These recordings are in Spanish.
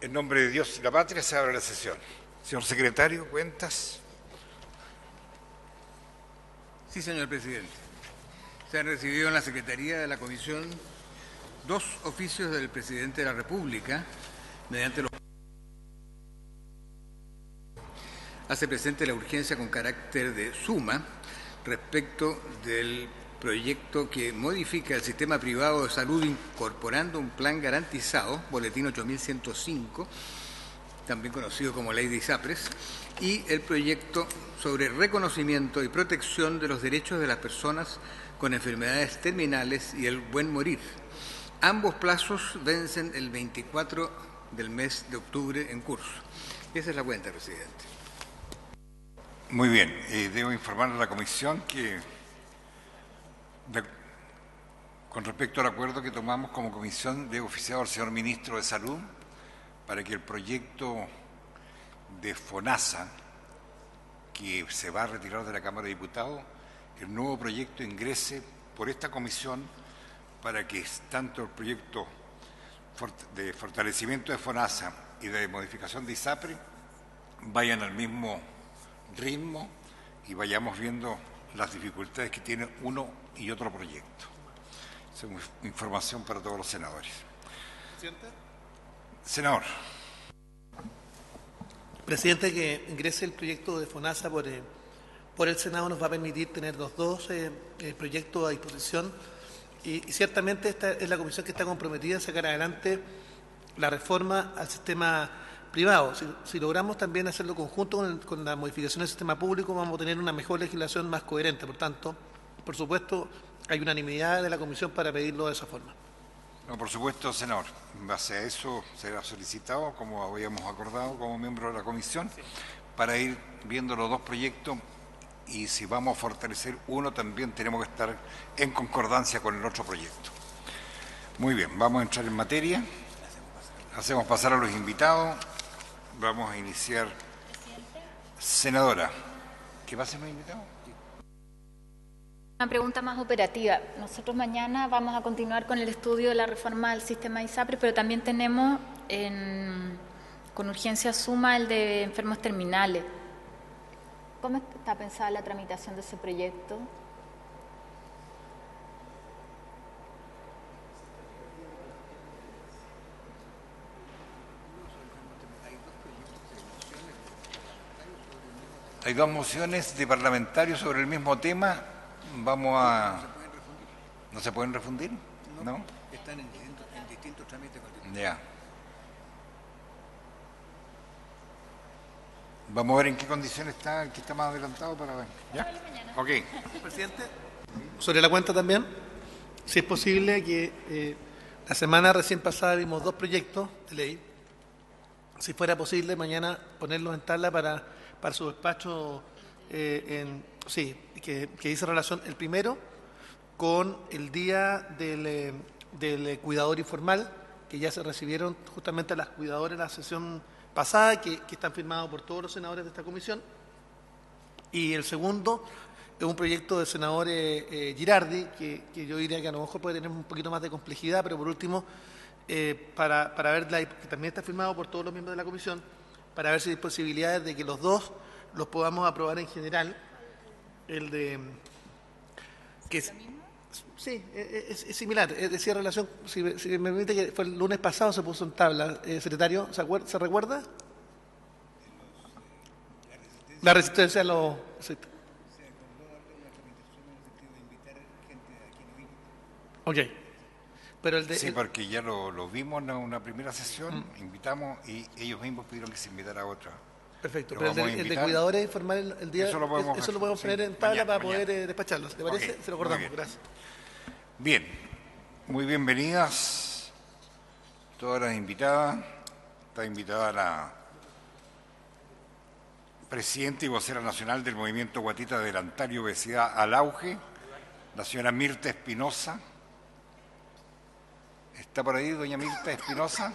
En nombre de Dios y la patria se abre la sesión. Señor secretario, cuentas. Sí, señor presidente. Se han recibido en la Secretaría de la Comisión 2 oficios del presidente de la República, mediante los hace presente la urgencia con carácter de suma respecto del proyecto que modifica el sistema privado de salud incorporando un plan garantizado, boletín 8105, también conocido como Ley de ISAPRES, y el proyecto sobre reconocimiento y protección de los derechos de las personas con enfermedades terminales y el buen morir. Ambos plazos vencen el 24 del mes de octubre en curso. Esa es la cuenta, presidente. Muy bien. Debo informar a la comisión que, con respecto al acuerdo que tomamos como comisión, debo oficiar al señor ministro de Salud para que el proyecto de FONASA, que se va a retirar de la Cámara de Diputados, el nuevo proyecto ingrese por esta comisión para que tanto el proyecto de fortalecimiento de FONASA y de modificación de ISAPRE vayan al mismo ritmo y vayamos viendo las dificultades que tiene uno y otro proyecto. Esa es información para todos los senadores. ¿Presidente? Senador. Presidente, que ingrese el proyecto de FONASA por el Senado nos va a permitir tener los dos proyectos a disposición y ciertamente esta es la comisión que está comprometida a sacar adelante la reforma al sistema privado. Si logramos también hacerlo conjunto con la modificación del sistema público, vamos a tener una mejor legislación más coherente. Por tanto, por supuesto, hay unanimidad de la comisión para pedirlo de esa forma. No, por supuesto, senador. En base a eso será solicitado, como habíamos acordado como miembro de la comisión, para ir viendo los dos proyectos y si vamos a fortalecer uno también tenemos que estar en concordancia con el otro proyecto. Muy bien, vamos a entrar en materia. Hacemos pasar a los invitados. Vamos a iniciar. Senadora, ¿qué va a ser los invitados? Una pregunta más operativa. Nosotros mañana vamos a continuar con el estudio de la reforma del sistema ISAPRE, pero también tenemos con urgencia suma el de enfermos terminales. ¿Cómo está pensada la tramitación de ese proyecto? Hay dos mociones de parlamentarios sobre el mismo tema. Vamos a... ¿No se pueden refundir? ¿No? Están en distintos trámites. Ya. Vamos a ver en qué condiciones está el que está más adelantado para ver. ¿Ya? Ok. Presidente, sobre la cuenta también, si es posible que la semana recién pasada vimos dos proyectos de ley, si fuera posible mañana ponerlos en tabla para su despacho, que dice relación el primero con el día del cuidador informal, que ya se recibieron justamente las cuidadoras en la sesión pasada, que están firmados por todos los senadores de esta comisión, y el segundo es un proyecto del senador Girardi, que yo diría que a lo mejor puede tener un poquito más de complejidad, pero por último, para ver, que también está firmado por todos los miembros de la comisión, para ver si hay posibilidades de que los dos los podamos aprobar en general. El de... que es, sí, es similar, es decir, relación, si me permite, que fue el lunes pasado se puso en tabla, secretario, ¿se recuerda? La resistencia a los... Ok. Pero sí, porque ya lo vimos en una primera sesión, invitamos y ellos mismos pidieron que se invitara a otra. Perfecto, pero el de cuidadores informar el día, eso lo podemos poner en tabla para poder despacharlo. ¿Te parece? Okay, se lo acordamos, gracias. Bien, muy bienvenidas todas las invitadas. Está invitada la presidenta y vocera nacional del Movimiento Guatita Adelantar y Obesidad al Auge, la señora Mirta Espinosa. ¿Está por ahí doña Mirta Espinosa?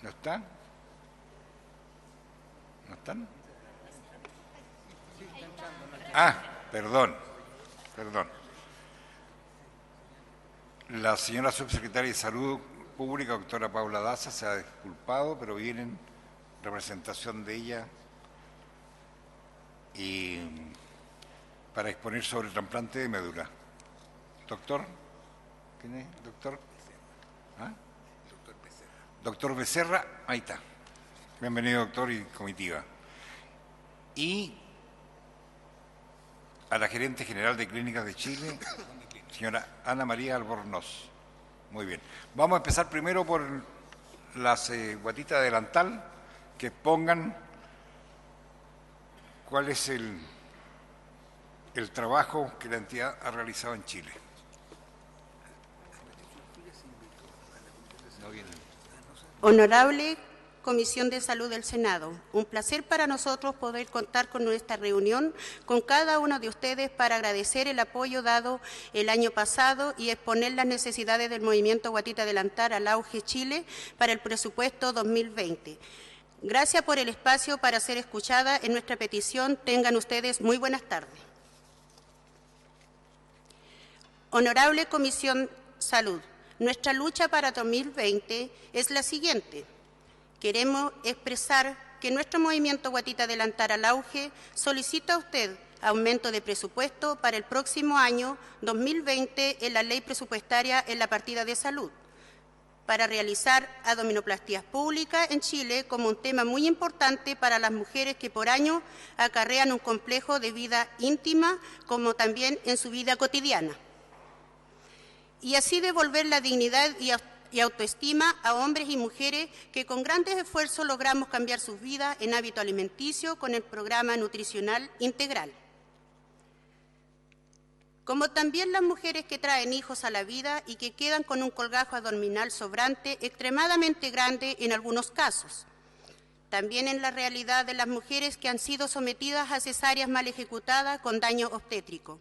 ¿No están? ¿No están? Ah, perdón. La señora subsecretaria de Salud, Pública, doctora Paula Daza, se ha disculpado, pero viene en representación de ella y para exponer sobre el trasplante de médula. Doctor, ¿quién es? Doctor. ¿Ah? Doctor Becerra, ahí está. Bienvenido, doctor, y comitiva. Y a la gerente general de Clínicas de Chile, señora Ana María Albornoz. Muy bien. Vamos a empezar primero por las guatitas de delantal, que pongan cuál es el trabajo que la entidad ha realizado en Chile. Honorable Comisión de Salud del Senado, un placer para nosotros poder contar con nuestra reunión con cada uno de ustedes para agradecer el apoyo dado el año pasado y exponer las necesidades del movimiento Guatita Delantal al Auge Chile para el presupuesto 2020. Gracias por el espacio para ser escuchada en nuestra petición. Tengan ustedes muy buenas tardes. Honorable Comisión Salud, nuestra lucha para 2020 es la siguiente. Queremos expresar que nuestro movimiento Guatita Delantal al Auge solicita a usted aumento de presupuesto para el próximo año 2020 en la ley presupuestaria en la partida de salud, para realizar abdominoplastías públicas en Chile como un tema muy importante para las mujeres que por año acarrean un complejo de vida íntima como también en su vida cotidiana. Y así devolver la dignidad y autoestima a hombres y mujeres que con grandes esfuerzos logramos cambiar sus vidas en hábito alimenticio con el programa nutricional integral. Como también las mujeres que traen hijos a la vida y que quedan con un colgajo abdominal sobrante extremadamente grande en algunos casos. También en la realidad de las mujeres que han sido sometidas a cesáreas mal ejecutadas con daño obstétrico.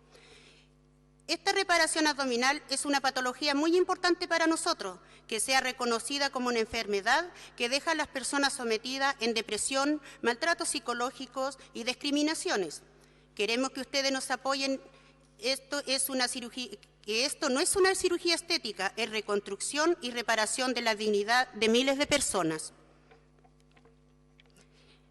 Esta reparación abdominal es una patología muy importante para nosotros, que sea reconocida como una enfermedad que deja a las personas sometidas en depresión, maltratos psicológicos y discriminaciones. Queremos que ustedes nos apoyen. Esto no es una cirugía estética, es reconstrucción y reparación de la dignidad de miles de personas.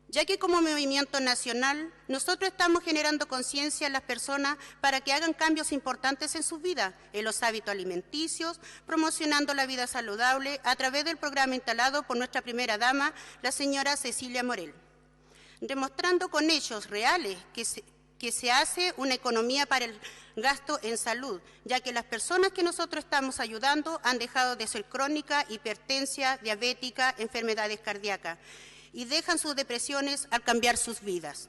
Ya que como movimiento nacional nosotros estamos generando conciencia en las personas para que hagan cambios importantes en sus vidas, en los hábitos alimenticios, promocionando la vida saludable a través del programa instalado por nuestra primera dama, la señora Cecilia Morel, demostrando con hechos reales que se hace una economía para el gasto en salud, ya que las personas que nosotros estamos ayudando han dejado de ser crónica, hipertensia, diabética, enfermedades cardíacas, y dejan sus depresiones al cambiar sus vidas.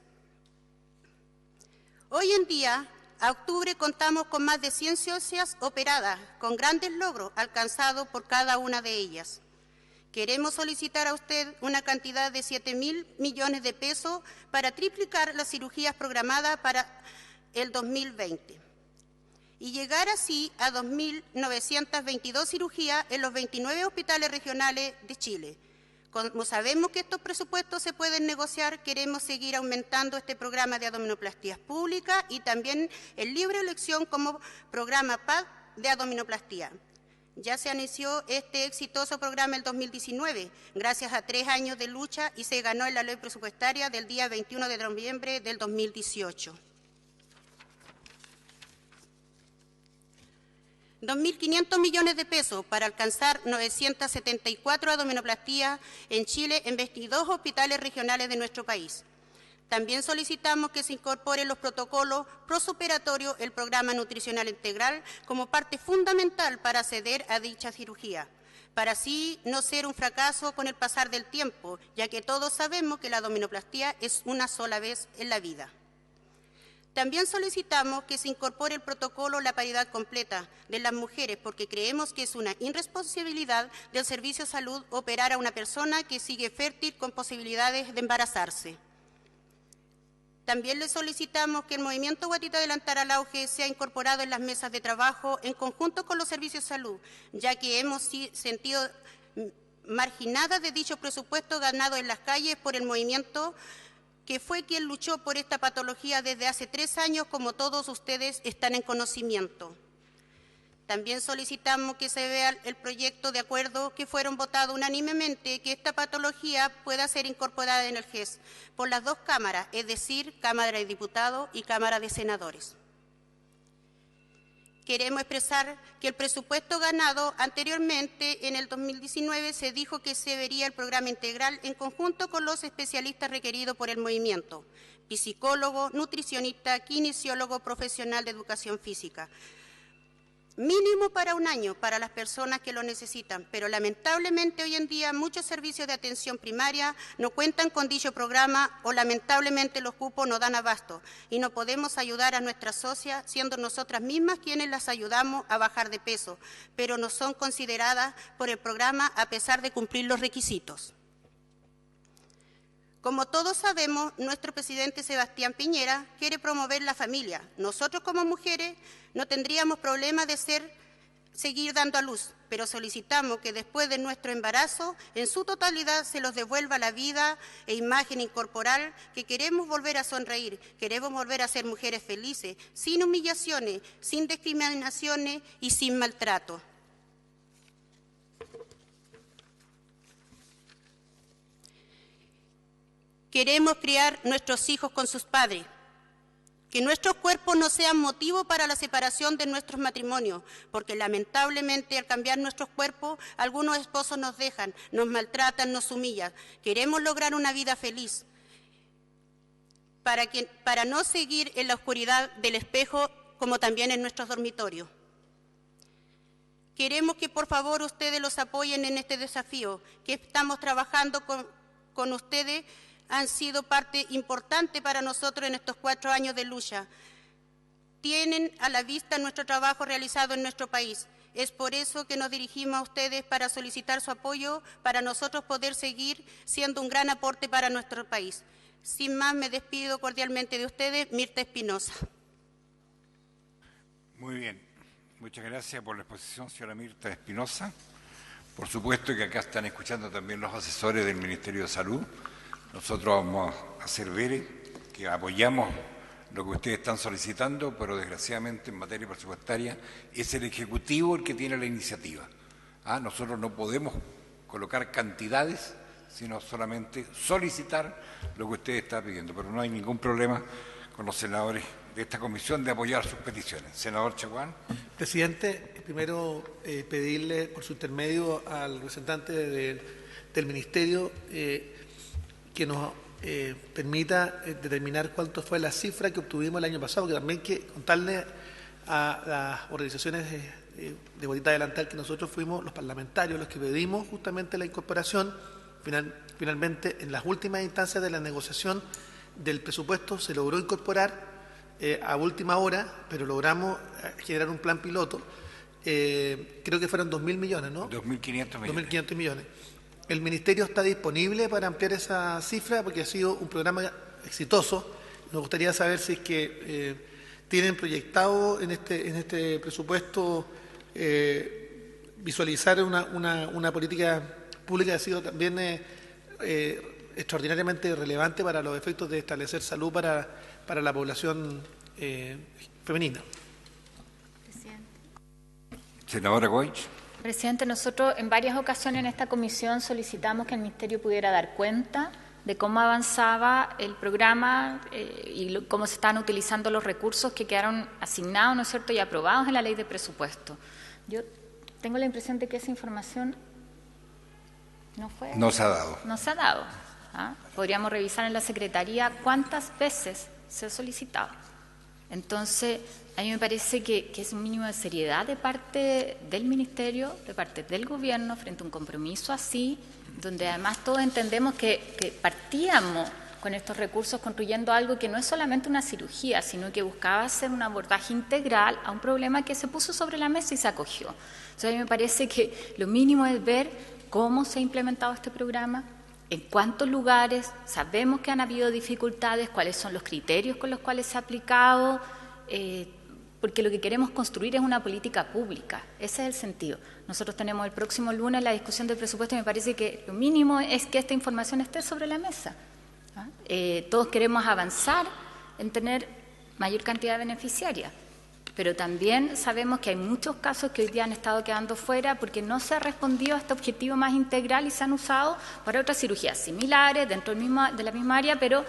Hoy en día, a octubre, contamos con más de 100 socias operadas, con grandes logros alcanzados por cada una de ellas. Queremos solicitar a usted una cantidad de 7.000 millones de pesos para triplicar las cirugías programadas para el 2020 y llegar así a 2.922 cirugías en los 29 hospitales regionales de Chile. Como sabemos que estos presupuestos se pueden negociar, queremos seguir aumentando este programa de abdominoplastías públicas y también el libre elección como programa PAD de abdominoplastía. Ya se inició este exitoso programa en el 2019, gracias a 3 años de lucha, y se ganó en la ley presupuestaria del día 21 de noviembre del 2018. 2.500 millones de pesos para alcanzar 974 abdominoplastías en Chile en 22 hospitales regionales de nuestro país. También solicitamos que se incorporen los protocolos prosoperatorios el programa nutricional integral como parte fundamental para acceder a dicha cirugía, para así no ser un fracaso con el pasar del tiempo, ya que todos sabemos que la abdominoplastía es una sola vez en la vida. También solicitamos que se incorpore el protocolo la paridad completa de las mujeres, porque creemos que es una irresponsabilidad del Servicio de Salud operar a una persona que sigue fértil con posibilidades de embarazarse. También le solicitamos que el movimiento Guatita Delantal al Auge sea incorporado en las mesas de trabajo en conjunto con los servicios de salud, ya que hemos sentido marginadas de dicho presupuesto ganado en las calles por el movimiento que fue quien luchó por esta patología desde hace 3 años, como todos ustedes están en conocimiento. También solicitamos que se vea el proyecto de acuerdo que fueron votados unánimemente, que esta patología pueda ser incorporada en el GES por las dos cámaras, es decir, Cámara de Diputados y Cámara de Senadores. Queremos expresar que el presupuesto ganado anteriormente, en el 2019, se dijo que se vería el programa integral en conjunto con los especialistas requeridos por el movimiento, psicólogo, nutricionista, kinesiólogo, profesional de educación física. Mínimo para un año para las personas que lo necesitan, pero lamentablemente hoy en día muchos servicios de atención primaria no cuentan con dicho programa o lamentablemente los cupos no dan abasto y no podemos ayudar a nuestras socias siendo nosotras mismas quienes las ayudamos a bajar de peso, pero no son consideradas por el programa a pesar de cumplir los requisitos. Como todos sabemos, nuestro presidente Sebastián Piñera quiere promover la familia. Nosotros como mujeres no tendríamos problema de seguir dando a luz, pero solicitamos que después de nuestro embarazo, en su totalidad se los devuelva la vida e imagen corporal, que queremos volver a sonreír, queremos volver a ser mujeres felices, sin humillaciones, sin discriminaciones y sin maltrato. Queremos criar nuestros hijos con sus padres, que nuestros cuerpos no sean motivo para la separación de nuestros matrimonios, porque lamentablemente al cambiar nuestros cuerpos, algunos esposos nos dejan, nos maltratan, nos humillan. Queremos lograr una vida feliz, para no seguir en la oscuridad del espejo, como también en nuestros dormitorios. Queremos que por favor ustedes los apoyen en este desafío, que estamos trabajando con ustedes. Han sido parte importante para nosotros en estos 4 años de lucha. Tienen a la vista nuestro trabajo realizado en nuestro país. Es por eso que nos dirigimos a ustedes para solicitar su apoyo, para nosotros poder seguir siendo un gran aporte para nuestro país. Sin más, me despido cordialmente de ustedes, Mirta Espinosa. Muy bien. Muchas gracias por la exposición, señora Mirta Espinosa. Por supuesto que acá están escuchando también los asesores del Ministerio de Salud. Nosotros vamos a hacer ver que apoyamos lo que ustedes están solicitando, pero desgraciadamente en materia presupuestaria es el Ejecutivo el que tiene la iniciativa. Nosotros no podemos colocar cantidades, sino solamente solicitar lo que usted está pidiendo, pero no hay ningún problema con los senadores de esta comisión de apoyar sus peticiones. Senador Chaguán. Presidente, primero pedirle por su intermedio al representante del Ministerio que nos permita determinar cuánto fue la cifra que obtuvimos el año pasado, que también que contarle a las organizaciones de bolita delantal que nosotros fuimos los parlamentarios los que pedimos justamente la incorporación. Finalmente, en las últimas instancias de la negociación del presupuesto se logró incorporar a última hora, pero logramos generar un plan piloto. Creo que fueron 2.000 millones, ¿no? 2.500 millones. 2.500 millones. El Ministerio está disponible para ampliar esa cifra porque ha sido un programa exitoso. Nos gustaría saber si es que tienen proyectado en este presupuesto visualizar una política pública que ha sido también extraordinariamente relevante para los efectos de establecer salud para la población femenina. Presidente. Senadora Goich. Presidente, nosotros en varias ocasiones en esta comisión solicitamos que el Ministerio pudiera dar cuenta de cómo avanzaba el programa y cómo se estaban utilizando los recursos que quedaron asignados, ¿no es cierto?, y aprobados en la ley de presupuesto. Yo tengo la impresión de que esa información no se ha dado. No se ha dado. Podríamos revisar en la Secretaría cuántas veces se ha solicitado. Entonces, a mí me parece que es un mínimo de seriedad de parte del Ministerio, de parte del Gobierno, frente a un compromiso así, donde además todos entendemos que partíamos con estos recursos construyendo algo que no es solamente una cirugía, sino que buscaba hacer un abordaje integral a un problema que se puso sobre la mesa y se acogió. Entonces, a mí me parece que lo mínimo es ver cómo se ha implementado este programa, en cuántos lugares, sabemos que han habido dificultades, cuáles son los criterios con los cuales se ha aplicado, porque lo que queremos construir es una política pública, ese es el sentido. Nosotros tenemos el próximo lunes la discusión del presupuesto y me parece que lo mínimo es que esta información esté sobre la mesa. Todos queremos avanzar en tener mayor cantidad de beneficiarias. pero también sabemos que hay muchos casos que hoy día han estado quedando fuera porque no se ha respondido a este objetivo más integral y se han usado para otras cirugías similares dentro de la misma área, pero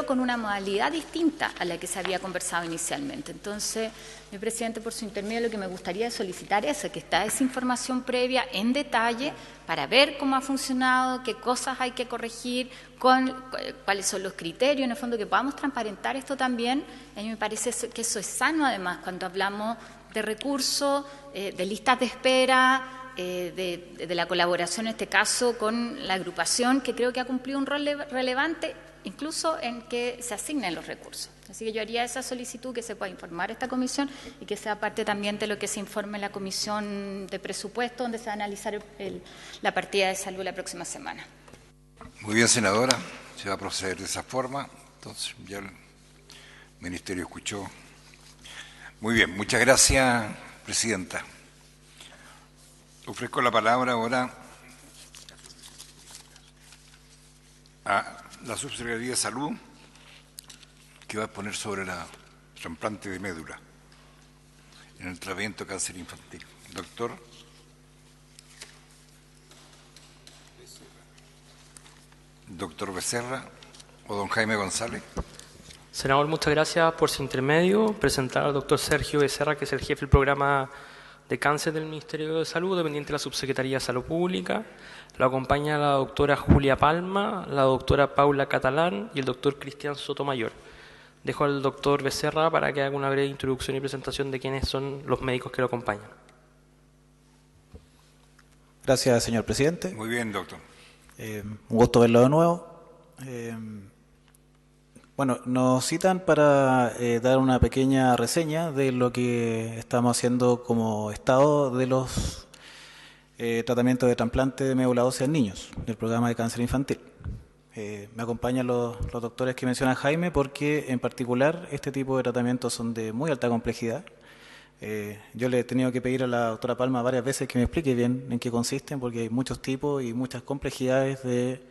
con una modalidad distinta a la que se había conversado inicialmente. Entonces, mi presidente, por su intermedio, lo que me gustaría es solicitar eso, que está esa información previa en detalle para ver cómo ha funcionado, qué cosas hay que corregir, cuáles son los criterios, en el fondo que podamos transparentar esto también. A mí me parece que eso es sano, además, cuando hablamos de recursos, de listas de espera, de la colaboración, en este caso, con la agrupación, que creo que ha cumplido un rol relevante, incluso en que se asignen los recursos. Así que yo haría esa solicitud, que se pueda informar a esta comisión y que sea parte también de lo que se informe en la comisión de presupuesto, donde se va a analizar la partida de salud la próxima semana. Muy bien, senadora, se va a proceder de esa forma. Entonces, ya el Ministerio escuchó. Muy bien, muchas gracias, presidenta. Ofrezco la palabra ahora a la Subsecretaría de Salud, que va a exponer sobre el trasplante de médula en el tratamiento de cáncer infantil. Doctor Becerra o don Jaime González. Senador, muchas gracias por su intermedio. Presentar al doctor Sergio Becerra, que es el jefe del programa de cáncer del Ministerio de Salud, dependiente de la Subsecretaría de Salud Pública. Lo acompaña la doctora Julia Palma, la doctora Paula Catalán y el doctor Cristian Sotomayor. Dejo al doctor Becerra para que haga una breve introducción y presentación de quiénes son los médicos que lo acompañan. Gracias, señor presidente. Muy bien, doctor. Un gusto verlo de nuevo. Bueno, nos citan para dar una pequeña reseña de lo que estamos haciendo como estado de los tratamientos de trasplante de médula ósea en niños del programa de cáncer infantil. Me acompañan los doctores que menciona Jaime, porque en particular este tipo de tratamientos son de muy alta complejidad. Yo le he tenido que pedir a la doctora Palma varias veces que me explique bien en qué consisten, porque hay muchos tipos y muchas complejidades de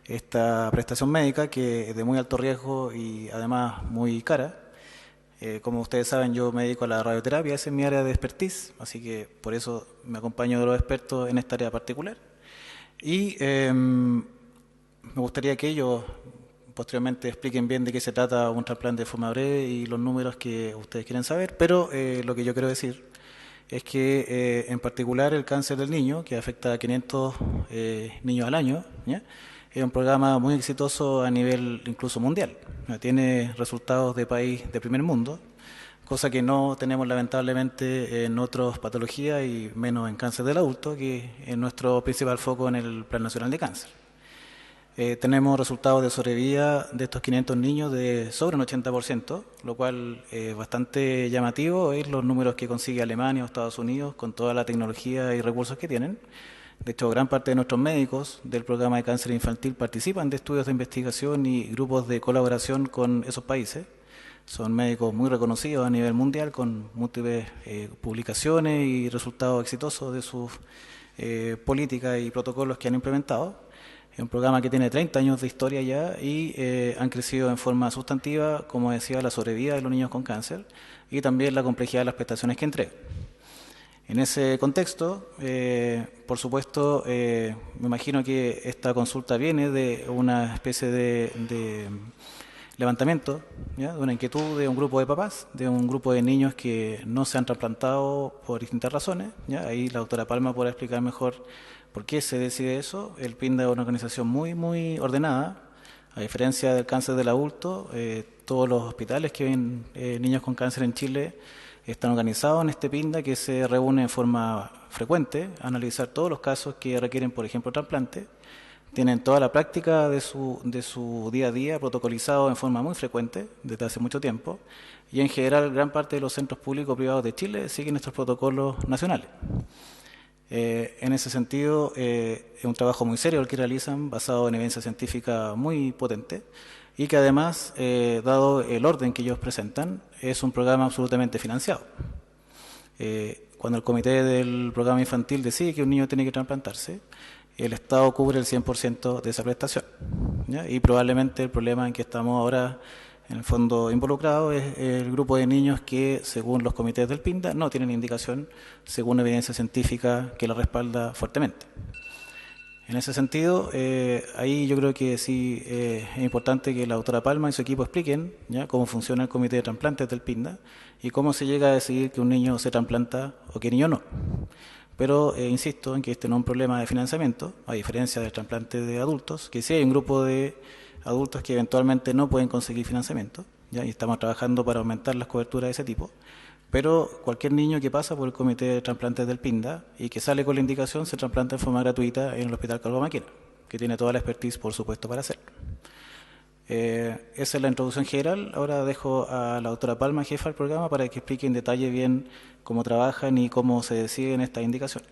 esta prestación médica, que es de muy alto riesgo y además muy cara. Como ustedes saben, yo me dedico a la radioterapia, esa es mi área de expertise, así que por eso me acompaño de los expertos en esta área particular. Y me gustaría que ellos posteriormente expliquen bien de qué se trata un trasplante de forma breve y los números que ustedes quieren saber, pero lo que yo quiero decir es que en particular el cáncer del niño, que afecta a 500 niños al año, ¿ya?, es un programa muy exitoso a nivel incluso mundial. Tiene resultados de país de primer mundo, cosa que no tenemos lamentablemente en otras patologías y menos en cáncer del adulto, que es nuestro principal foco en el Plan Nacional de Cáncer. Tenemos resultados de sobrevida de estos 500 niños de sobre un 80%, lo cual es bastante llamativo, es los números que consigue Alemania o Estados Unidos con toda la tecnología y recursos que tienen. De hecho, gran parte de nuestros médicos del programa de cáncer infantil participan de estudios de investigación y grupos de colaboración con esos países. Son médicos muy reconocidos a nivel mundial, con múltiples publicaciones y resultados exitosos de sus políticas y protocolos que han implementado. Es un programa que tiene 30 años de historia ya y han crecido en forma sustantiva, como decía, la sobrevida de los niños con cáncer y también la complejidad de las prestaciones que entrega. En ese contexto, por supuesto, me imagino que esta consulta viene de una especie de levantamiento, ¿ya?, de una inquietud de un grupo de papás, de un grupo de niños que no se han trasplantado por distintas razones, ¿ya? Ahí la doctora Palma podrá explicar mejor por qué se decide eso. El PINDA es una organización muy ordenada. A diferencia del cáncer del adulto, todos los hospitales que ven niños con cáncer en Chile están organizados en este PINDA, que se reúne en forma frecuente a analizar todos los casos que requieren, por ejemplo, trasplante. Tienen toda la práctica de su día a día protocolizado en forma muy frecuente desde hace mucho tiempo, y en general gran parte de los centros públicos privados de Chile siguen estos protocolos nacionales. En ese sentido, es un trabajo muy serio el que realizan, basado en evidencia científica muy potente, y que además, dado el orden que ellos presentan, es un programa absolutamente financiado. Cuando el comité del programa infantil decide que un niño tiene que trasplantarse, el Estado cubre el 100% de esa prestación, ¿ya? Y probablemente el problema en que estamos ahora En el fondo, involucrado es el grupo de niños que, según los comités del PINDA, no tienen indicación, según evidencia científica que la respalda fuertemente. En ese sentido, ahí yo creo que sí es importante que la doctora Palma y su equipo expliquen ya cómo funciona el comité de trasplantes del PINDA y cómo se llega a decidir que un niño se trasplanta o que niño no. Pero insisto en que este no es un problema de financiamiento, a diferencia del trasplante de adultos, que sí hay un grupo de adultos que eventualmente no pueden conseguir financiamiento, ¿ya? Y estamos trabajando para aumentar las coberturas de ese tipo. Pero cualquier niño que pasa por el comité de trasplantes del PINDA y que sale con la indicación se trasplanta en forma gratuita en el Hospital Calvo Maquena, que tiene toda la expertise, por supuesto, para hacerlo. Esa es la introducción general. Ahora dejo a la doctora Palma, jefa del programa, para que explique en detalle bien cómo trabajan y cómo se deciden estas indicaciones.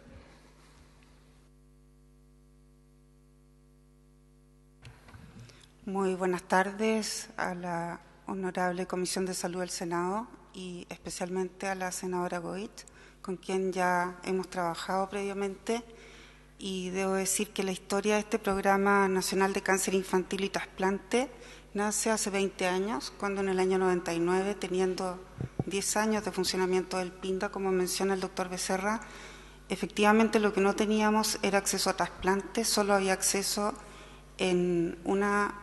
Muy buenas tardes a la Honorable Comisión de Salud del Senado y especialmente a la senadora Goit, con quien ya hemos trabajado previamente. Y debo decir que la historia de este Programa Nacional de Cáncer Infantil y Trasplante nace hace 20 años, cuando en el año 99, teniendo 10 años de funcionamiento del PINDA, como menciona el doctor Becerra, efectivamente lo que no teníamos era acceso a trasplantes, solo había acceso en una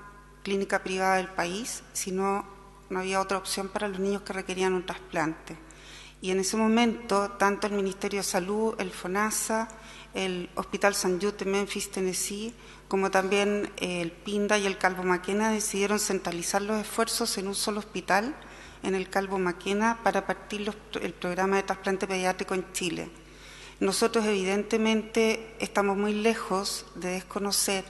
clínica privada del país, sino no había otra opción para los niños que requerían un trasplante. Y en ese momento, tanto el Ministerio de Salud, el FONASA, el Hospital St. Jude de Memphis, Tennessee, como también el PINDA y el Calvo Maquena decidieron centralizar los esfuerzos en un solo hospital, en el Calvo Maquena, para partir el programa de trasplante pediátrico en Chile. Nosotros evidentemente estamos muy lejos de desconocer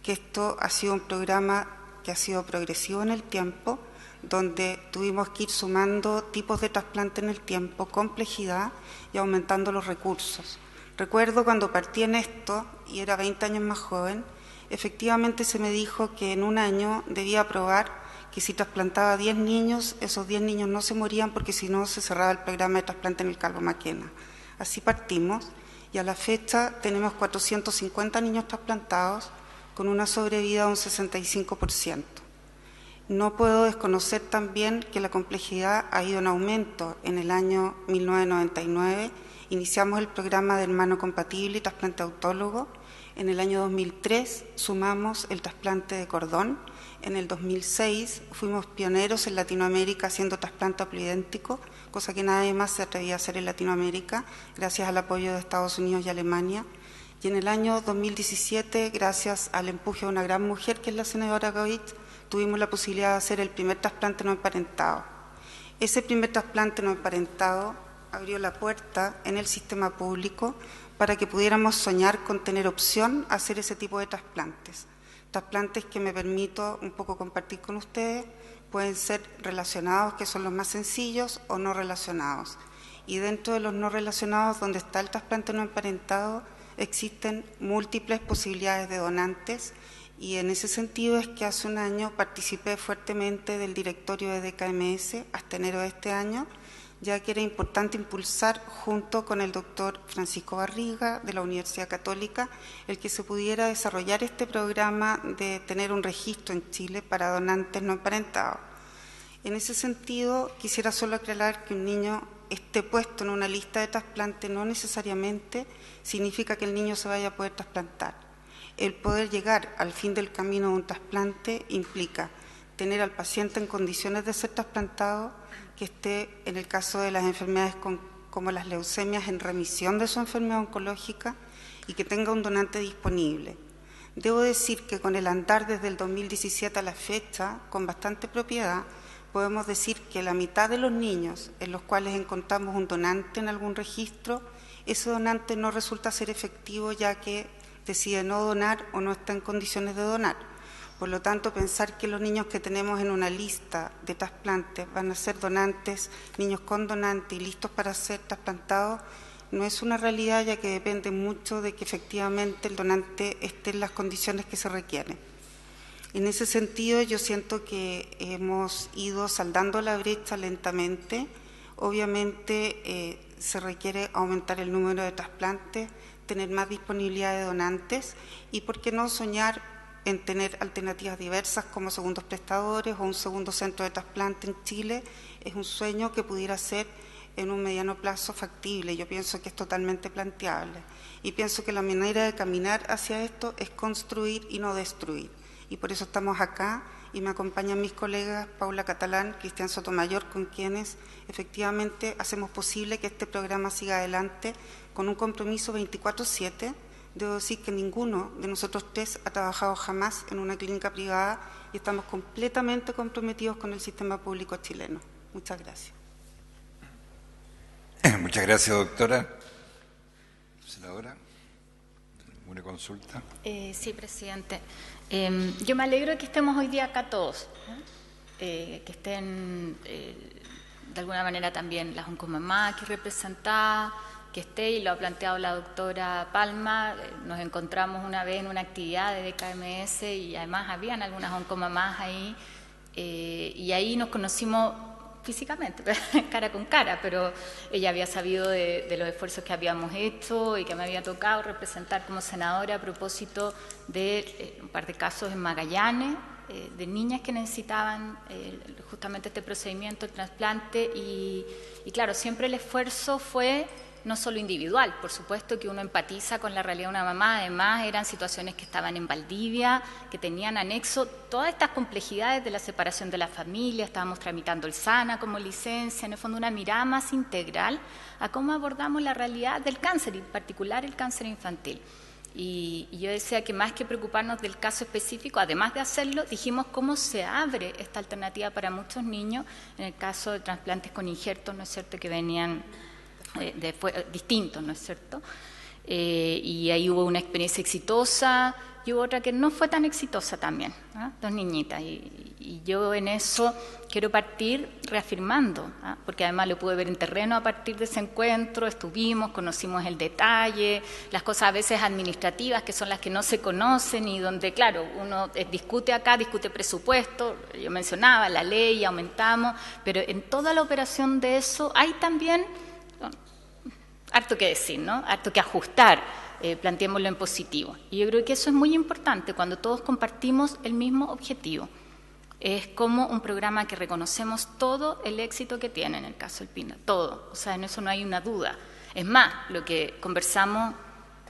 que esto ha sido un programa que ha sido progresivo en el tiempo, donde tuvimos que ir sumando tipos de trasplante en el tiempo, complejidad y aumentando los recursos. Recuerdo cuando partí en esto, y era 20 años más joven, efectivamente se me dijo que en un año debía probar que si trasplantaba a 10 niños, esos 10 niños no se morían porque si no se cerraba el programa de trasplante en el Calvo Maquena. Así partimos y a la fecha tenemos 450 niños trasplantados con una sobrevida de un 65%. No puedo desconocer también que la complejidad ha ido en aumento. En el año 1999 iniciamos el programa de hermano compatible y trasplante autólogo. En el año 2003 sumamos el trasplante de cordón. En el 2006 fuimos pioneros en Latinoamérica haciendo trasplante haplodéntico, cosa que nadie más se atrevía a hacer en Latinoamérica, gracias al apoyo de Estados Unidos y Alemania. Y en el año 2017, gracias al empuje de una gran mujer, que es la senadora Goit, tuvimos la posibilidad de hacer el primer trasplante no emparentado. Ese primer trasplante no emparentado abrió la puerta en el sistema público para que pudiéramos soñar con tener opción a hacer ese tipo de trasplantes. Trasplantes que me permito un poco compartir con ustedes, pueden ser relacionados, que son los más sencillos, o no relacionados. Y dentro de los no relacionados, donde está el trasplante no emparentado, existen múltiples posibilidades de donantes, y en ese sentido es que hace un año participé fuertemente del directorio de DKMS hasta enero de este año, ya que era importante impulsar junto con el doctor Francisco Barriga de la Universidad Católica el que se pudiera desarrollar este programa de tener un registro en Chile para donantes no emparentados. En ese sentido, quisiera solo aclarar que un niño esté puesto en una lista de trasplante no necesariamente significa que el niño se vaya a poder trasplantar. El poder llegar al fin del camino de un trasplante implica tener al paciente en condiciones de ser trasplantado, que esté, en el caso de las enfermedades como las leucemias, en remisión de su enfermedad oncológica y que tenga un donante disponible. Debo decir que con el andar desde el 2017 a la fecha, con bastante propiedad, podemos decir que la mitad de los niños en los cuales encontramos un donante en algún registro, ese donante no resulta ser efectivo ya que decide no donar o no está en condiciones de donar. Por lo tanto, pensar que los niños que tenemos en una lista de trasplantes van a ser donantes, niños con donante y listos para ser trasplantados, no es una realidad, ya que depende mucho de que efectivamente el donante esté en las condiciones que se requieren. En ese sentido, yo siento que hemos ido saldando la brecha lentamente. Obviamente, se requiere aumentar el número de trasplantes, tener más disponibilidad de donantes y, ¿por qué no soñar en tener alternativas diversas como segundos prestadores o un segundo centro de trasplante en Chile es un sueño que pudiera ser en un mediano plazo factible. Yo pienso que es totalmente planteable y pienso que la manera de caminar hacia esto es construir y no destruir. Y por eso estamos acá y me acompañan mis colegas Paula Catalán, Cristian Sotomayor, con quienes efectivamente hacemos posible que este programa siga adelante con un compromiso 24/7. Debo decir que ninguno de nosotros tres ha trabajado jamás en una clínica privada y estamos completamente comprometidos con el sistema público chileno. Muchas gracias. Muchas gracias, doctora. Senadora, ¿alguna consulta? Sí, presidente. Yo me alegro de que estemos hoy día acá todos, que estén de alguna manera también las oncomamás aquí representadas, que esté, y lo ha planteado la doctora Palma, nos encontramos una vez en una actividad de DKMS y además habían algunas oncomamás ahí, y ahí nos conocimos físicamente, cara con cara, pero ella había sabido de los esfuerzos que habíamos hecho y que me había tocado representar como senadora a propósito de un par de casos en Magallanes, de niñas que necesitaban justamente este procedimiento, el trasplante, y claro, siempre el esfuerzo fue no solo individual, por supuesto que uno empatiza con la realidad de una mamá, además eran situaciones que estaban en Valdivia, que tenían anexo todas estas complejidades de la separación de la familia, estábamos tramitando el SANA como licencia, en el fondo una mirada más integral a cómo abordamos la realidad del cáncer, en particular el cáncer infantil. Y yo decía que más que preocuparnos del caso específico, además de hacerlo, dijimos cómo se abre esta alternativa para muchos niños, en el caso de trasplantes con injertos, ¿no es cierto?, que venían distintos, ¿no es cierto? Y ahí hubo una experiencia exitosa y hubo otra que no fue tan exitosa también, ¿no? 2 niñitas, y yo en eso quiero partir reafirmando, ¿no? Porque además lo pude ver en terreno a partir de ese encuentro, estuvimos, conocimos el detalle, las cosas a veces administrativas que son las que no se conocen y donde, claro, uno discute acá, discute presupuesto, yo mencionaba la ley, aumentamos, pero en toda la operación de eso hay también harto que decir, ¿no? Harto que ajustar, planteémoslo en positivo. Y yo creo que eso es muy importante cuando todos compartimos el mismo objetivo. Es como un programa que reconocemos todo el éxito que tiene en el caso del PINA, todo. O sea, en eso no hay una duda. Es más, lo que conversamos,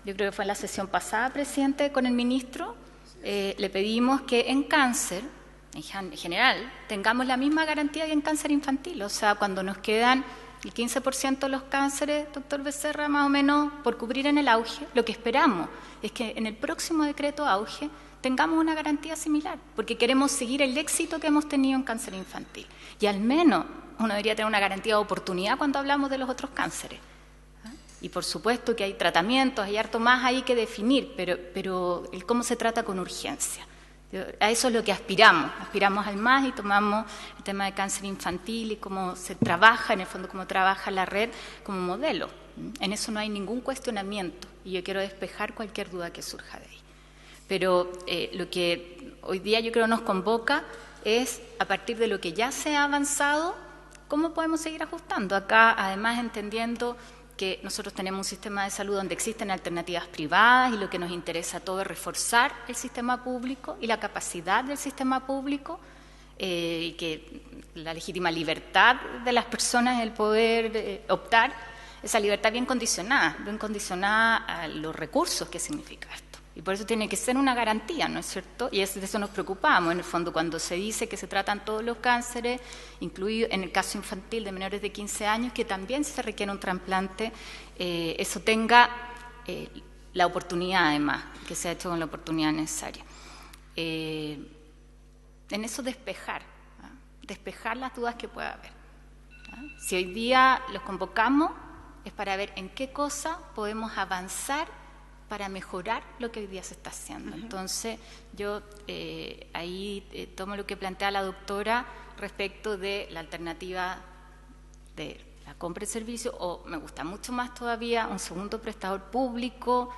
yo creo que fue en la sesión pasada, presidente, con el ministro, le pedimos que en cáncer, en general, tengamos la misma garantía que en cáncer infantil. O sea, cuando nos quedan el 15% de los cánceres, doctor Becerra, más o menos, por cubrir en el auge, lo que esperamos es que en el próximo decreto auge tengamos una garantía similar, porque queremos seguir el éxito que hemos tenido en cáncer infantil. Y al menos uno debería tener una garantía de oportunidad cuando hablamos de los otros cánceres. Y por supuesto que hay tratamientos, hay harto más ahí que definir, pero el cómo se trata con urgencia. A eso es lo que aspiramos al más y tomamos el tema de cáncer infantil y cómo se trabaja, en el fondo cómo trabaja la red como modelo. En eso no hay ningún cuestionamiento y yo quiero despejar cualquier duda que surja de ahí. Pero lo que hoy día yo creo nos convoca es, a partir de lo que ya se ha avanzado, cómo podemos seguir ajustando. Acá, además, entendiendo que nosotros tenemos un sistema de salud donde existen alternativas privadas y lo que nos interesa a todos es reforzar el sistema público y la capacidad del sistema público y que la legítima libertad de las personas, el poder optar, esa libertad bien condicionada a los recursos que significa esto. Y por eso tiene que ser una garantía, ¿no es cierto? Y de eso nos preocupamos, en el fondo, cuando se dice que se tratan todos los cánceres, incluido en el caso infantil de menores de 15 años, que también se requiere un trasplante, eso tenga la oportunidad, además, que se ha hecho con la oportunidad necesaria. En eso despejar las dudas que pueda haber. Si hoy día los convocamos, es para ver en qué cosa podemos avanzar para mejorar lo que hoy día se está haciendo. Entonces, yo ahí tomo lo que plantea la doctora respecto de la alternativa de la compra de servicio, o me gusta mucho más todavía un segundo prestador público.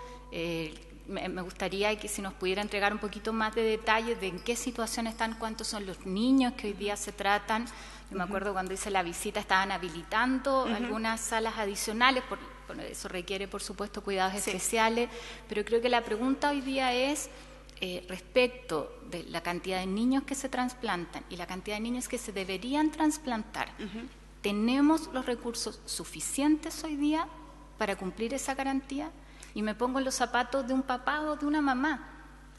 Me gustaría que si nos pudiera entregar un poquito más de detalles de en qué situación están, cuántos son los niños que hoy día se tratan. Yo me acuerdo cuando hice la visita estaban habilitando algunas salas adicionales, eso requiere por supuesto cuidados especiales, pero creo que la pregunta hoy día es respecto de la cantidad de niños que se trasplantan y la cantidad de niños que se deberían trasplantar, ¿tenemos los recursos suficientes hoy día para cumplir esa garantía? Y me pongo en los zapatos de un papá o de una mamá,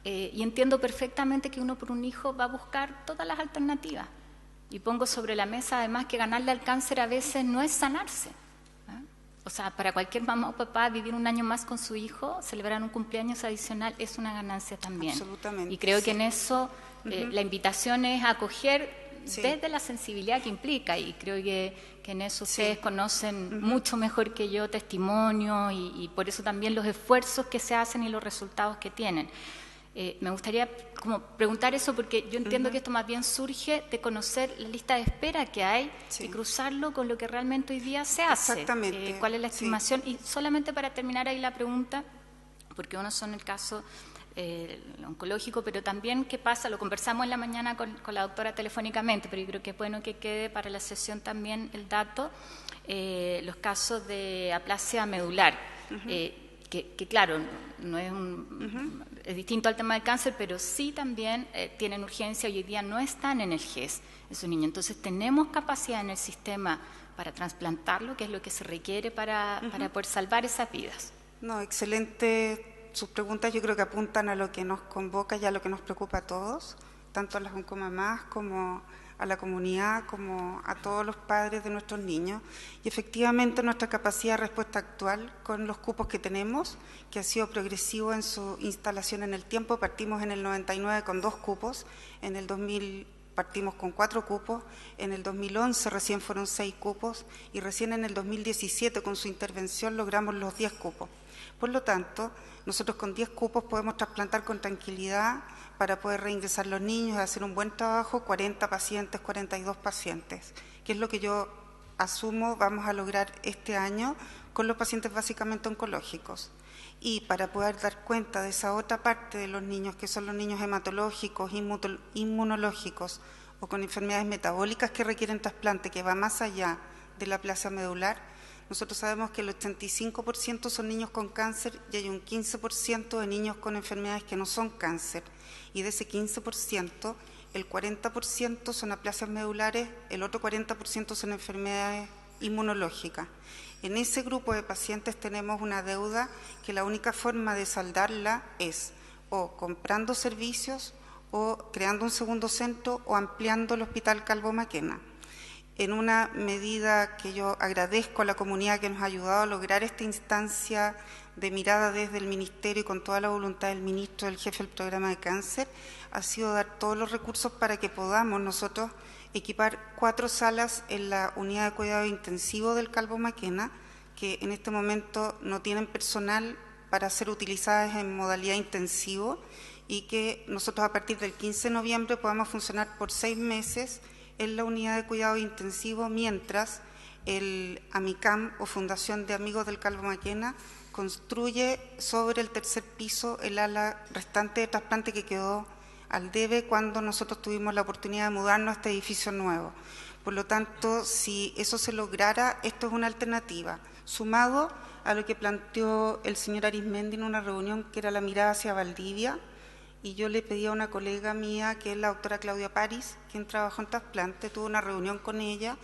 y entiendo perfectamente que uno por un hijo va a buscar todas las alternativas. Y pongo sobre la mesa además que ganarle al cáncer a veces no es sanarse. O sea, para cualquier mamá o papá vivir un año más con su hijo, celebrar un cumpleaños adicional es una ganancia también. Absolutamente. Y creo que en eso la invitación es acoger desde la sensibilidad que implica, y creo que en eso ustedes conocen mucho mejor que yo testimonio y por eso también los esfuerzos que se hacen y los resultados que tienen. Me gustaría como preguntar eso porque yo entiendo que esto más bien surge de conocer la lista de espera que hay y cruzarlo con lo que realmente hoy día se hace. Exactamente. ¿Cuál es la estimación? Y solamente para terminar ahí la pregunta, porque uno son el caso oncológico, pero también qué pasa, lo conversamos en la mañana con la doctora telefónicamente, pero yo creo que es bueno que quede para la sesión también el dato, los casos de aplasia medular, que claro, no es es distinto al tema del cáncer, pero sí también tienen urgencia y hoy día no están en el GES esos niños. Entonces tenemos capacidad en el sistema para trasplantarlo, que es lo que se requiere para poder salvar esas vidas. No, excelente. Sus preguntas yo creo que apuntan a lo que nos convoca y a lo que nos preocupa a todos, tanto a las oncomamás como a la comunidad, como a todos los padres de nuestros niños. Y efectivamente nuestra capacidad de respuesta actual con los cupos que tenemos, que ha sido progresivo en su instalación en el tiempo, partimos en el 99 con 2 cupos, en el 2000 partimos con 4 cupos, en el 2011 recién fueron 6 cupos y recién en el 2017 con su intervención logramos los 10 cupos. Por lo tanto, nosotros con 10 cupos podemos trasplantar con tranquilidad para poder reingresar los niños y hacer un buen trabajo, 40 pacientes, 42 pacientes, que es lo que yo asumo vamos a lograr este año con los pacientes básicamente oncológicos. Y para poder dar cuenta de esa otra parte de los niños, que son los niños hematológicos, inmunológicos o con enfermedades metabólicas que requieren trasplante, que va más allá de la aplasia medular, nosotros sabemos que el 85% son niños con cáncer y hay un 15% de niños con enfermedades que no son cáncer. Y de ese 15%, el 40% son aplasias medulares, el otro 40% son enfermedades inmunológicas. En ese grupo de pacientes tenemos una deuda que la única forma de saldarla es o comprando servicios o creando un segundo centro o ampliando el Hospital Calvo Maquena. En una medida que yo agradezco a la comunidad que nos ha ayudado a lograr esta instancia de mirada desde el Ministerio y con toda la voluntad del Ministro, del Jefe del Programa de Cáncer, ha sido dar todos los recursos para que podamos nosotros equipar 4 salas en la unidad de cuidado intensivo del Calvo Maquena, que en este momento no tienen personal para ser utilizadas en modalidad intensivo y que nosotros a partir del 15 de noviembre podamos funcionar por 6 meses en la unidad de cuidado intensivo, mientras el AMICAM o Fundación de Amigos del Calvo Maquena construye sobre el 3er piso el ala restante de trasplante que quedó al debe cuando nosotros tuvimos la oportunidad de mudarnos a este edificio nuevo. Por lo tanto, si eso se lograra, esto es una alternativa, sumado a lo que planteó el señor Arismendi en una reunión que era la mirada hacia Valdivia, y yo le pedí a una colega mía, que es la doctora Claudia París, quien trabajó en trasplante, tuve una reunión con ella,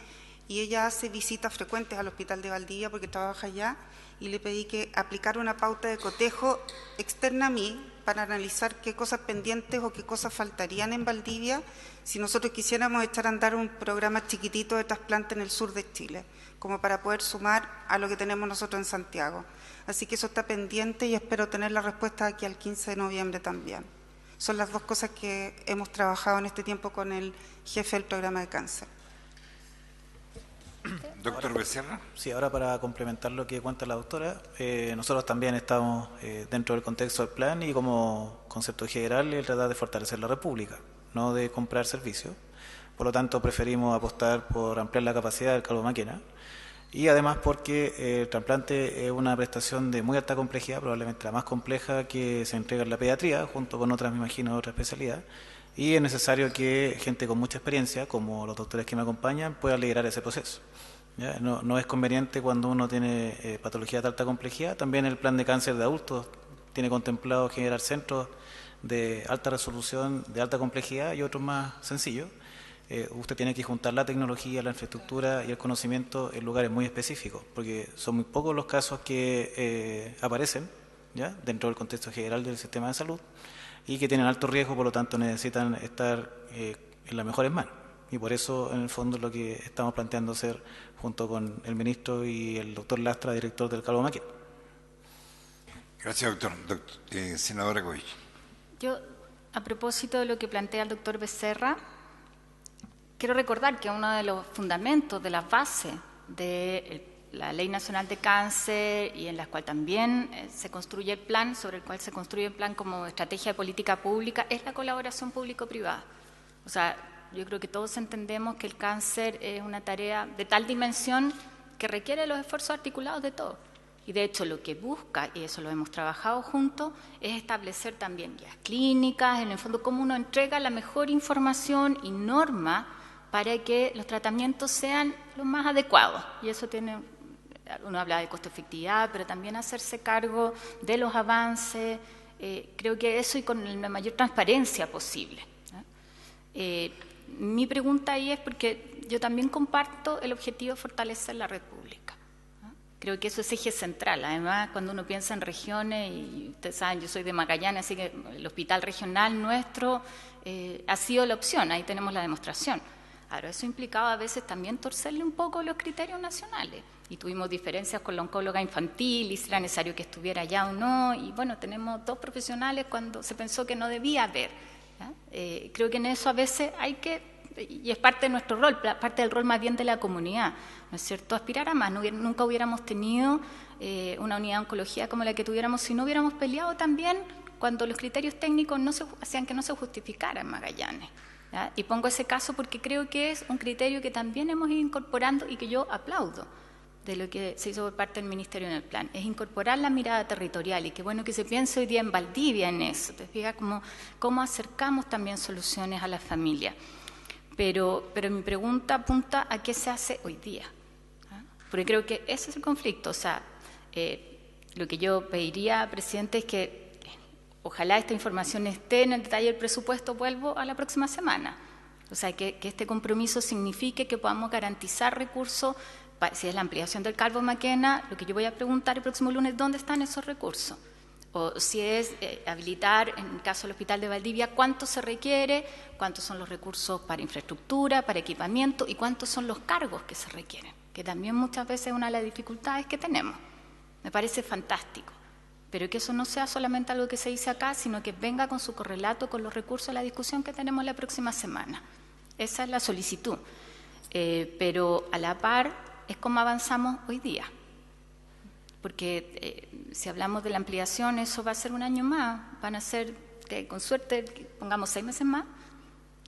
y ella hace visitas frecuentes al Hospital de Valdivia porque trabaja allá, y le pedí que aplicara una pauta de cotejo externa a mí para analizar qué cosas pendientes o qué cosas faltarían en Valdivia si nosotros quisiéramos echar a andar un programa chiquitito de trasplante en el sur de Chile, como para poder sumar a lo que tenemos nosotros en Santiago. Así que eso está pendiente y espero tener la respuesta aquí al 15 de noviembre también. Son las 2 cosas que hemos trabajado en este tiempo con el jefe del programa de cáncer. Doctor Becerra. Sí, ahora para complementar lo que cuenta la doctora, nosotros también estamos dentro del contexto del plan y como concepto general el tratar de fortalecer la República, no de comprar servicios. Por lo tanto, preferimos apostar por ampliar la capacidad del Calvo Maquena y además porque el trasplante es una prestación de muy alta complejidad, probablemente la más compleja que se entrega en la pediatría, junto con otras, me imagino, otras especialidades, y es necesario que gente con mucha experiencia, como los doctores que me acompañan, pueda liderar ese proceso. ¿Ya? No es conveniente cuando uno tiene patología de alta complejidad. También el plan de cáncer de adultos tiene contemplado generar centros de alta resolución, de alta complejidad y otros más sencillos. Usted tiene que juntar la tecnología, la infraestructura y el conocimiento en lugares muy específicos, porque son muy pocos los casos que aparecen ¿ya? Dentro del contexto general del sistema de salud y que tienen alto riesgo, por lo tanto necesitan estar en las mejores manos. Y por eso, en el fondo, es lo que estamos planteando hacer junto con el ministro y el doctor Lastra, director del Calvo Maquena. Gracias, doctor. Senadora Goich. Yo, a propósito de lo que plantea el doctor Becerra, quiero recordar que uno de los fundamentos, de las bases de la Ley Nacional de Cáncer y en la cual también se construye el plan, sobre el cual se construye el plan como estrategia de política pública, es la colaboración público-privada. O sea, yo creo que todos entendemos que el cáncer es una tarea de tal dimensión que requiere los esfuerzos articulados de todos. Y de hecho lo que busca, y eso lo hemos trabajado juntos, es establecer también guías clínicas, en el fondo cómo uno entrega la mejor información y norma para que los tratamientos sean lo más adecuados. Y eso tiene, uno habla de costo-efectividad, pero también hacerse cargo de los avances, creo que eso y con la mayor transparencia posible. Mi pregunta ahí es porque yo también comparto el objetivo de fortalecer la red pública. Creo que eso es eje central. Además, cuando uno piensa en regiones, y ustedes saben, yo soy de Magallanes, así que el hospital regional nuestro ha sido la opción, ahí tenemos la demostración. Ahora, eso implicaba a veces también torcerle un poco los criterios nacionales. Y tuvimos diferencias con la oncóloga infantil, y si era necesario que estuviera allá o no. Y bueno, tenemos 2 profesionales cuando se pensó que no debía haber. Creo que en eso a veces hay que, y es parte de nuestro rol, parte del rol más bien de la comunidad, ¿no es cierto?, aspirar a más. Nunca hubiéramos tenido una unidad de oncología como la que tuviéramos si no hubiéramos peleado también cuando los criterios técnicos hacían que no se justificara en Magallanes. ¿Ya? Y pongo ese caso porque creo que es un criterio que también hemos ido incorporando y que yo aplaudo de lo que se hizo por parte del Ministerio en el plan, es incorporar la mirada territorial, y qué bueno que se piense hoy día en Valdivia en eso, te fijas cómo acercamos también soluciones a la familia. Pero mi pregunta apunta a qué se hace hoy día, ¿ah? Porque creo que ese es el conflicto. O sea, lo que yo pediría, presidente, es que ojalá esta información esté en el detalle del presupuesto, vuelvo a la próxima semana. O sea, que este compromiso signifique que podamos garantizar recursos. Si es la ampliación del Calvo Maquena, lo que yo voy a preguntar el próximo lunes, ¿dónde están esos recursos? O si es habilitar, en el caso del Hospital de Valdivia, cuánto se requiere, cuántos son los recursos para infraestructura, para equipamiento y cuántos son los cargos que se requieren, que también muchas veces es una de las dificultades que tenemos. Me parece fantástico, pero que eso no sea solamente algo que se dice acá, sino que venga con su correlato con los recursos a la discusión que tenemos la próxima semana. Esa es la solicitud. Pero a la par es como avanzamos hoy día. Porque si hablamos de la ampliación, eso va a ser un año más, van a ser, con suerte, pongamos 6 meses más.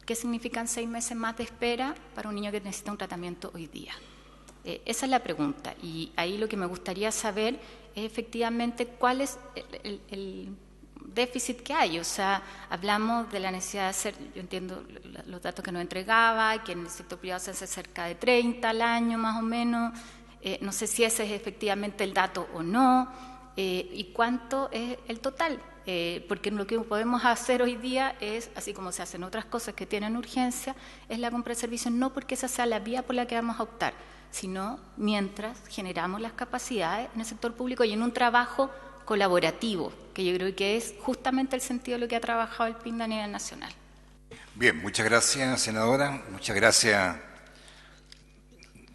¿Qué significan 6 meses más de espera para un niño que necesita un tratamiento hoy día? Esa es la pregunta, y ahí lo que me gustaría saber es efectivamente cuál es el déficit que hay. O sea, hablamos de la necesidad de hacer, yo entiendo los datos que nos entregaba, que en el sector privado se hace cerca de 30 al año más o menos. No sé si ese es efectivamente el dato o no, y cuánto es el total, porque lo que podemos hacer hoy día es, así como se hacen otras cosas que tienen urgencia, es la compra de servicios, no porque esa sea la vía por la que vamos a optar, sino mientras generamos las capacidades en el sector público y en un trabajo colaborativo, que yo creo que es justamente el sentido de lo que ha trabajado el PIND a nivel nacional. Bien, muchas gracias, senadora. Muchas gracias,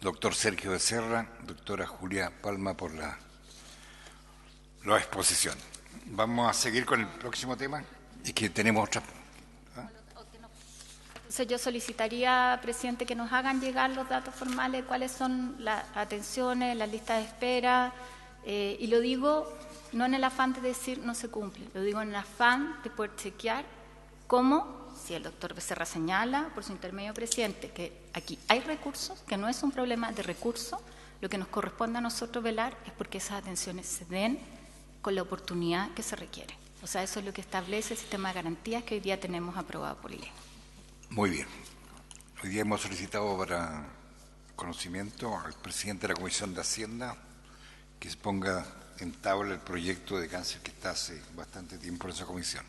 doctor Sergio Becerra, doctora Julia Palma, por la exposición. Vamos a seguir con el próximo tema, y que tenemos otra. Entonces yo solicitaría, presidente, que nos hagan llegar los datos formales, cuáles son las atenciones, las listas de espera, y lo digo no en el afán de decir no se cumple, lo digo en el afán de poder chequear cómo, si el doctor Becerra señala, por su intermedio, presidente, que aquí hay recursos, que no es un problema de recursos, lo que nos corresponde a nosotros velar es porque esas atenciones se den con la oportunidad que se requiere. O sea, eso es lo que establece el sistema de garantías que hoy día tenemos aprobado por ley. Muy bien. Hoy día hemos solicitado para conocimiento al presidente de la Comisión de Hacienda que se ponga en tabla el proyecto de cáncer que está hace bastante tiempo en esa comisión.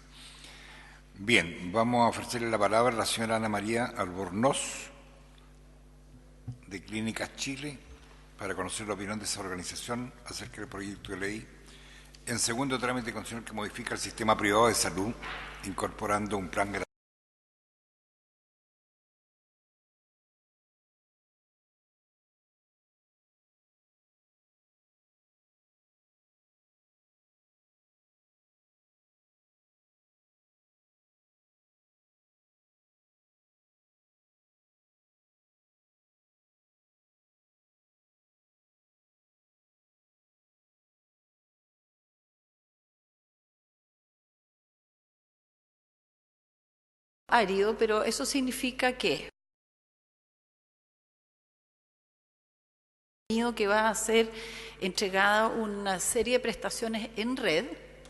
Bien, vamos a ofrecerle la palabra a la señora Ana María Albornoz, de Clínicas Chile, para conocer la opinión de esa organización acerca del proyecto de ley en segundo trámite constitucional que modifica el sistema privado de salud, incorporando un plan gratuito. Árido, pero eso significa que va a ser entregada una serie de prestaciones en red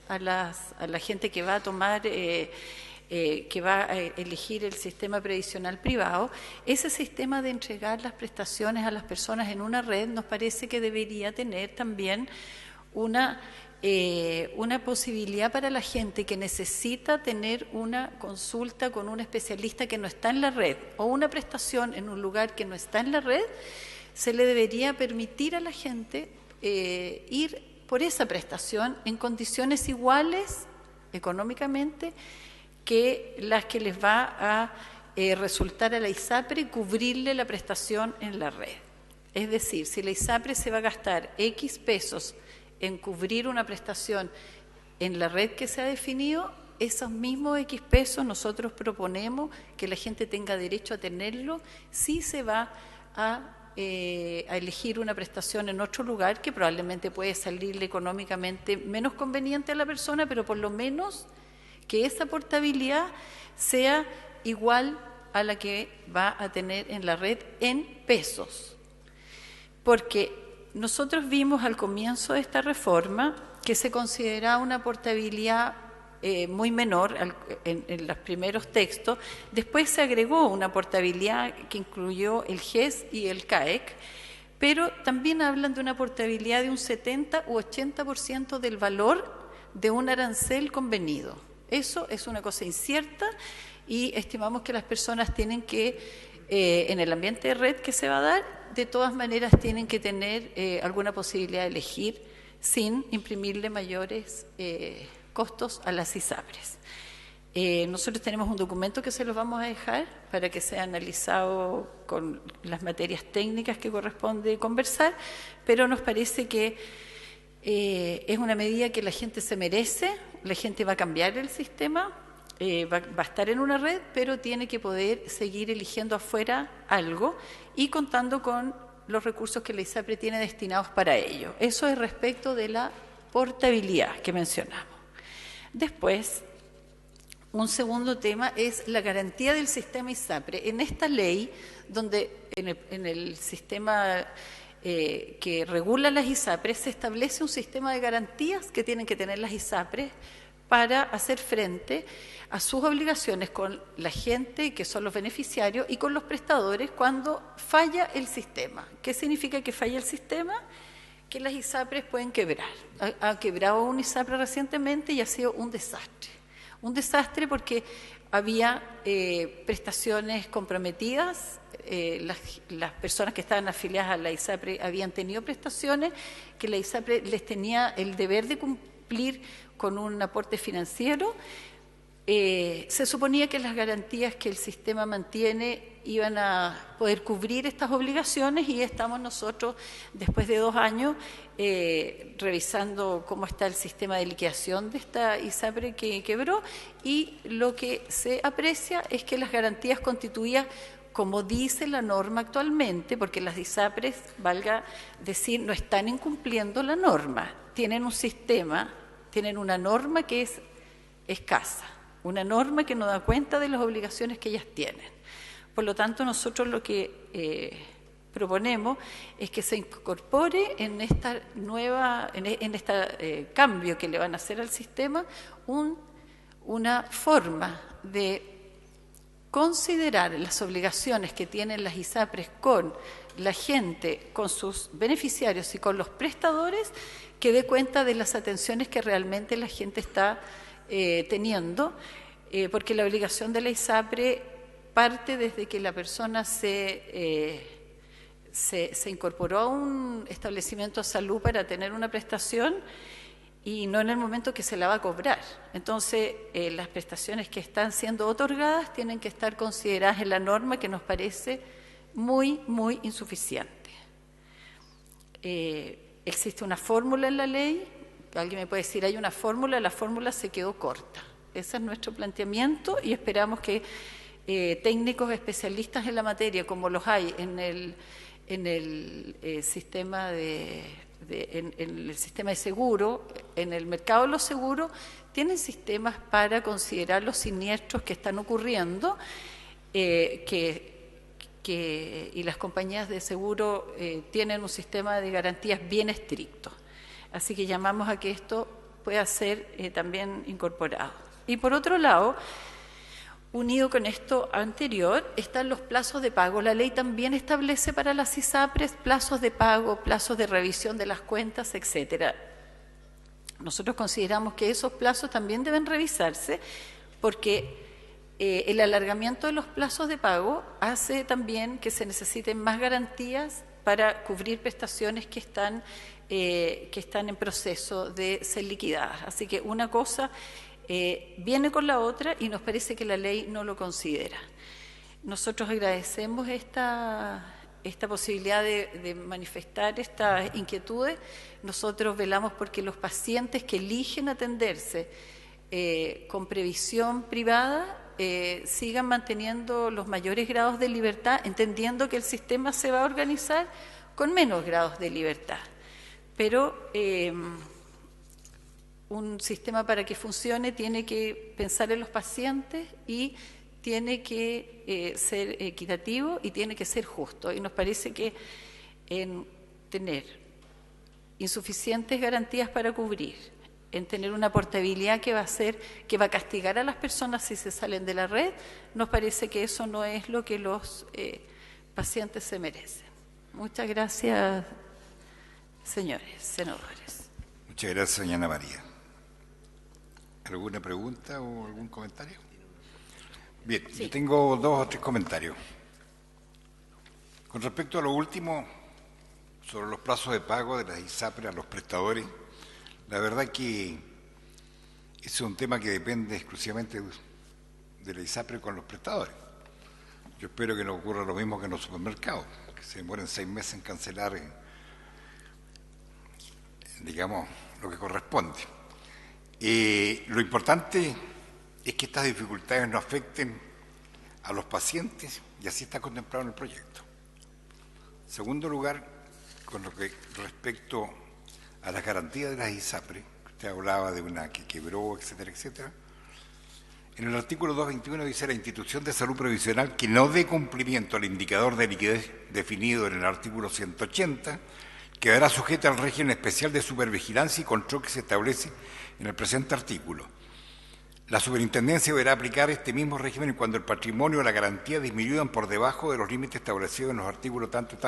a la gente que va a tomar, que va a elegir el sistema previsional privado. Ese sistema de entregar las prestaciones a las personas en una red nos parece que debería tener también una posibilidad para la gente que necesita tener una consulta con un especialista que no está en la red o una prestación en un lugar que no está en la red. Se le debería permitir a la gente ir por esa prestación en condiciones iguales económicamente que las que les va a resultar a la ISAPRE cubrirle la prestación en la red. Es decir, si la ISAPRE se va a gastar X pesos en cubrir una prestación en la red que se ha definido, esos mismos X pesos nosotros proponemos que la gente tenga derecho a tenerlo si se va a elegir una prestación en otro lugar que probablemente puede salirle económicamente menos conveniente a la persona, pero por lo menos que esa portabilidad sea igual a la que va a tener en la red en pesos. Porque nosotros vimos al comienzo de esta reforma que se consideraba una portabilidad muy menor en los primeros textos. Después se agregó una portabilidad que incluyó el GES y el CAEC, pero también hablan de una portabilidad de un 70 u 80% del valor de un arancel convenido. Eso es una cosa incierta y estimamos que las personas tienen que, en el ambiente de red que se va a dar, de todas maneras tienen que tener alguna posibilidad de elegir sin imprimirle mayores costos a las ISAPRES. Nosotros tenemos un documento que se los vamos a dejar para que sea analizado con las materias técnicas que corresponde conversar, pero nos parece que es una medida que la gente se merece, la gente va a cambiar el sistema, va a estar en una red, pero tiene que poder seguir eligiendo afuera algo y contando con los recursos que la ISAPRE tiene destinados para ello. Eso es respecto de la portabilidad que mencionamos. Después, un segundo tema es la garantía del sistema ISAPRE. En esta ley, donde en el sistema que regula las ISAPRES, se establece un sistema de garantías que tienen que tener las ISAPRES para hacer frente a sus obligaciones con la gente que son los beneficiarios y con los prestadores cuando falla el sistema. ¿Qué significa que falla el sistema? Que las ISAPRES pueden quebrar. Ha quebrado un ISAPRE recientemente y ha sido un desastre. Un desastre porque había prestaciones comprometidas, las personas que estaban afiliadas a la ISAPRE habían tenido prestaciones que la ISAPRE les tenía el deber de cumplir con un aporte financiero. Se suponía que las garantías que el sistema mantiene iban a poder cubrir estas obligaciones y estamos nosotros, después de 2 años, revisando cómo está el sistema de liquidación de esta ISAPRE que quebró y lo que se aprecia es que las garantías constituidas, como dice la norma actualmente, porque las ISAPRES, valga decir, no están incumpliendo la norma, tienen un sistema, tienen una norma que es escasa, una norma que no da cuenta de las obligaciones que ellas tienen. Por lo tanto, nosotros lo que proponemos es que se incorpore en esta nueva, en este cambio que le van a hacer al sistema, una forma de considerar las obligaciones que tienen las ISAPRES con la gente, con sus beneficiarios y con los prestadores, que dé cuenta de las atenciones que realmente la gente está teniendo porque la obligación de la ISAPRE parte desde que la persona se incorporó a un establecimiento de salud para tener una prestación y no en el momento que se la va a cobrar. Entonces, las prestaciones que están siendo otorgadas tienen que estar consideradas en la norma, que nos parece muy, muy insuficiente. Existe una fórmula en la ley, alguien me puede decir, hay una fórmula, la fórmula se quedó corta. Ese es nuestro planteamiento y esperamos que técnicos especialistas en la materia, como los hay en el sistema en el sistema de seguro, en el mercado de los seguros, tienen sistemas para considerar los siniestros que están ocurriendo, y las compañías de seguro tienen un sistema de garantías bien estricto. Así que llamamos a que esto pueda ser también incorporado. Y por otro lado, unido con esto anterior, están los plazos de pago. La ley también establece para las ISAPRES plazos de pago, plazos de revisión de las cuentas, etcétera. Nosotros consideramos que esos plazos también deben revisarse porque el alargamiento de los plazos de pago hace también que se necesiten más garantías para cubrir prestaciones que están en proceso de ser liquidadas. Así que una cosa viene con la otra y nos parece que la ley no lo considera. Nosotros agradecemos esta posibilidad de manifestar estas inquietudes. Nosotros velamos porque los pacientes que eligen atenderse con previsión privada sigan manteniendo los mayores grados de libertad, entendiendo que el sistema se va a organizar con menos grados de libertad. Pero un sistema para que funcione tiene que pensar en los pacientes y tiene que ser equitativo y tiene que ser justo. Y nos parece que en tener insuficientes garantías para cubrir, en tener una portabilidad que va a castigar a las personas si se salen de la red, nos parece que eso no es lo que los pacientes se merecen. Muchas gracias, señores senadores. Muchas gracias, señora Ana María. ¿Alguna pregunta o algún comentario? Bien, sí. Yo tengo 2 o 3 comentarios. Con respecto a lo último, sobre los plazos de pago de las ISAPRE a los prestadores, la verdad que ese es un tema que depende exclusivamente de la ISAPRE con los prestadores. Yo espero que no ocurra lo mismo que en los supermercados, que se demoren 6 meses en cancelar, digamos, lo que corresponde. Lo importante es que estas dificultades no afecten a los pacientes y así está contemplado en el proyecto. En segundo lugar, con lo que respecto a las garantías de las ISAPRE, usted hablaba de una que quebró, etcétera, etcétera. En el artículo 221 dice: la institución de salud previsional que no dé cumplimiento al indicador de liquidez definido en el artículo 180 quedará sujeta al régimen especial de supervigilancia y control que se establece en el presente artículo. La superintendencia deberá aplicar este mismo régimen cuando el patrimonio o la garantía disminuyan por debajo de los límites establecidos en los artículos tanto.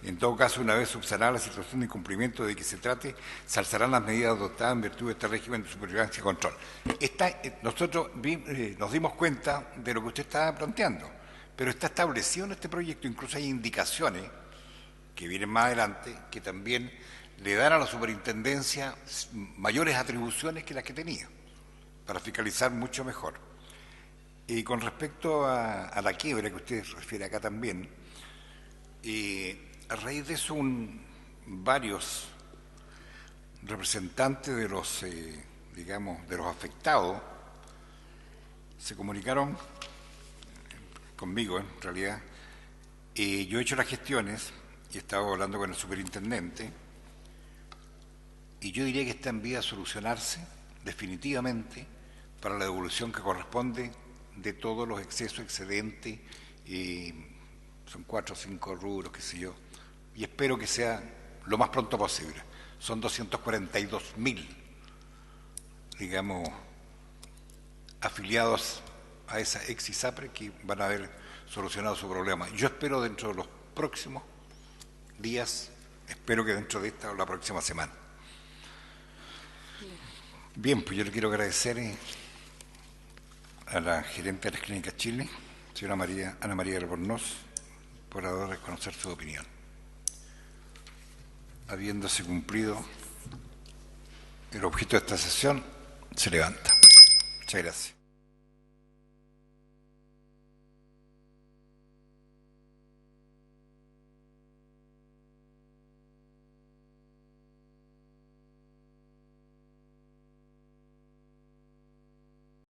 En todo caso, una vez subsanada la situación de incumplimiento de que se trate, se alzarán las medidas adoptadas en virtud de este régimen de supervigilancia y control. Nosotros nos dimos cuenta de lo que usted estaba planteando, pero está establecido en este proyecto, incluso hay indicaciones que vienen más adelante, que también le dan a la superintendencia mayores atribuciones que las que tenía, para fiscalizar mucho mejor. Y con respecto a la quiebra que usted refiere acá también, a raíz de eso varios representantes de los, de los afectados se comunicaron conmigo, en realidad. Yo he hecho las gestiones y he estado hablando con el superintendente y yo diría que está en vía de solucionarse definitivamente para la devolución que corresponde de todos los excesos, excedentes, son 4 o 5 rubros, qué sé yo, y espero que sea lo más pronto posible. Son 242.000, digamos, afiliados a esa ex ISAPRE que van a haber solucionado su problema. Yo espero dentro de los próximos días, espero que dentro de esta o la próxima semana. Bien, pues yo le quiero agradecer a a la gerente de las Clínicas Chile, señora Ana María Albornoz, por ahora conocer su opinión. Habiéndose cumplido el objeto de esta sesión, se levanta. Muchas gracias.